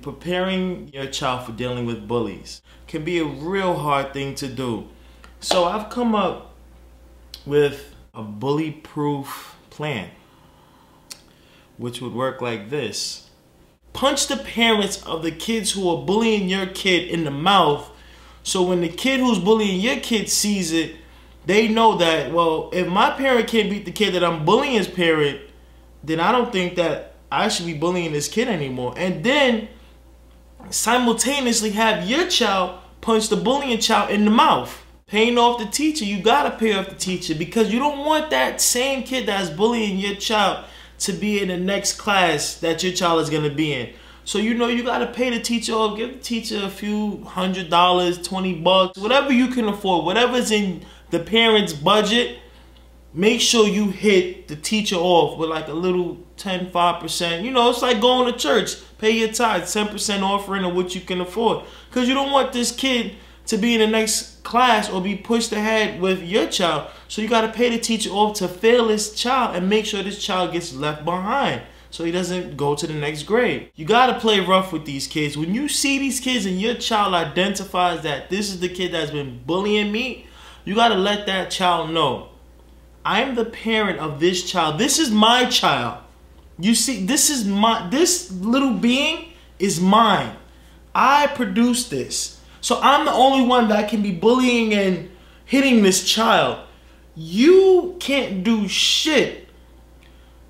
Preparing your child for dealing with bullies can be a real hard thing to do. So I've come up with a bully-proof plan, which would work like this. Punch the parents of the kids who are bullying your kid in the mouth, so when the kid who's bullying your kid sees it, they know that, well, if my parent can't beat the kid that I'm bullying's parent, then I don't think that I should be bullying this kid anymore. And then simultaneously have your child punch the bullying child in the mouth. Paying off the teacher, you gotta pay off the teacher, because you don't want that same kid that's bullying your child to be in the next class that your child is gonna be in. So you know you gotta pay the teacher off, give the teacher a few $100, $20, whatever you can afford, whatever's in the parent's budget. Make sure you hit the teacher off with like a little 10, 5%. You know, it's like going to church. Pay your tithe, 10% offering of what you can afford. Because you don't want this kid to be in the next class or be pushed ahead with your child. So you got to pay the teacher off to fail this child and make sure this child gets left behind so he doesn't go to the next grade. You got to play rough with these kids. When you see these kids and your child identifies that this is the kid that's been bullying me, you got to let that child know, I am the parent of this child. This is my child. You see, this little being is mine. I produced this. So I'm the only one that can be bullying and hitting this child. You can't do shit.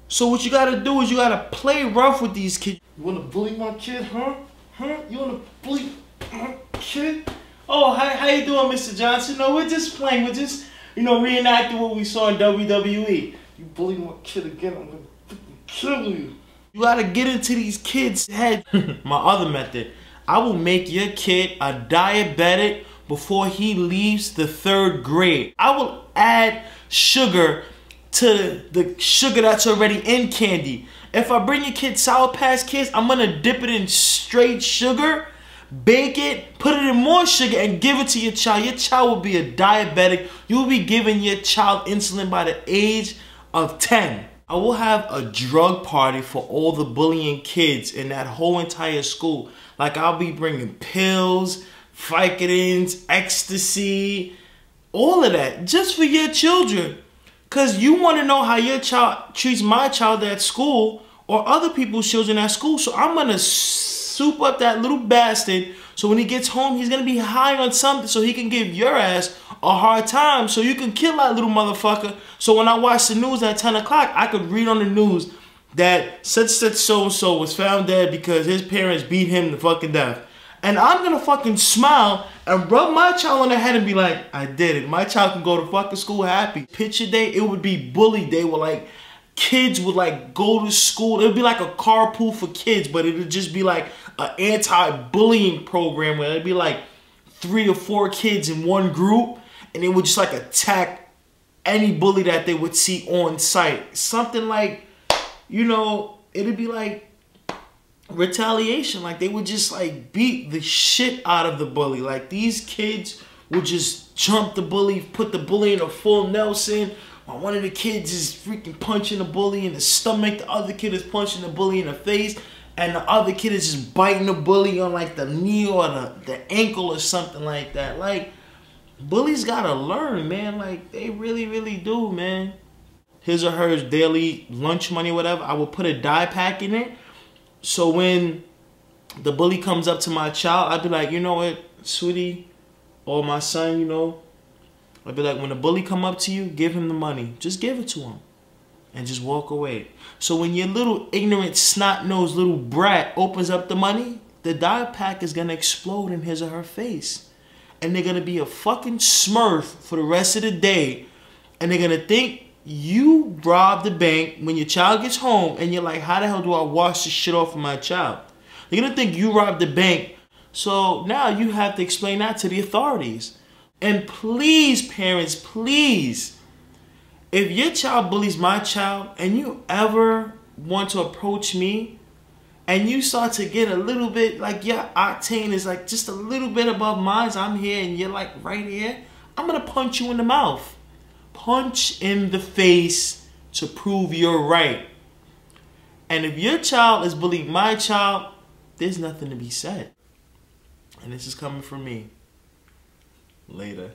So what you gotta do is you gotta play rough with these kids. You wanna bully my kid, huh? You wanna bully my kid? Oh, how you doing, Mr. Johnson? No, we're just playing. We're just, reenacting what we saw in WWE. You bully my kid again, I'm gonna fucking kill you. You gotta get into these kids' heads. My other method, I will make your kid a diabetic before he leaves the 3rd grade. I will add sugar to the sugar that's already in candy. If I bring your kid Sour Patch Kids, I'm gonna dip it in straight sugar, bake it, put it in more sugar, and give it to your child. Your child will be a diabetic. You will be giving your child insulin by the age of 10. I will have a drug party for all the bullying kids in that whole entire school. Like, I'll be bringing pills, Vicodins, ecstasy, all of that, just for your children. Because you want to know how your child treats my child at school or other people's children at school. So I'm going to soup up that little bastard, so when he gets home, he's going to be high on something so he can give your ass a hard time so you can kill that little motherfucker. So when I watch the news at 10 o'clock, I could read on the news that such so-and-so was found dead because his parents beat him to fucking death. And I'm going to fucking smile and rub my child on the head and be like, I did it. My child can go to fucking school happy. Picture day, it would be bully day where like kids would like go to school. It would be like a carpool for kids, but it would just be like an anti-bullying program where it'd be like 3 or 4 kids in one group, and they would just like attack any bully that they would see on site. Something like, it'd be like retaliation. Like, they would just like beat the shit out of the bully. Like, these kids would just jump the bully, put the bully in a full Nelson, while one of the kids is freaking punching the bully in the stomach, the other kid is punching the bully in the face, and the other kid is just biting the bully on like the knee or the ankle or something like that. Like, bullies gotta learn, man. Like, they really, really do, man. His or her daily lunch money or whatever, I will put a dye pack in it. So when the bully comes up to my child, I'd be like, you know what, sweetie, or my son, I'd be like, when the bully come up to you, give him the money. Just give it to him. And just walk away. So when your little ignorant, snot-nosed little brat opens up the money, the dye pack is going to explode in his or her face. And they're going to be a fucking smurf for the rest of the day. And they're going to think you robbed the bank when your child gets home. And you're like, how the hell do I wash this shit off of my child? They're going to think you robbed the bank. So now you have to explain that to the authorities. And please, parents, please, if your child bullies my child and you ever want to approach me and you start to get a little bit, like your octane is like just a little bit above mine, I'm here and you're like right here, I'm going to punch you in the mouth. Punch in the face to prove you're right. And if your child is bullying my child, there's nothing to be said. And this is coming from me. Later.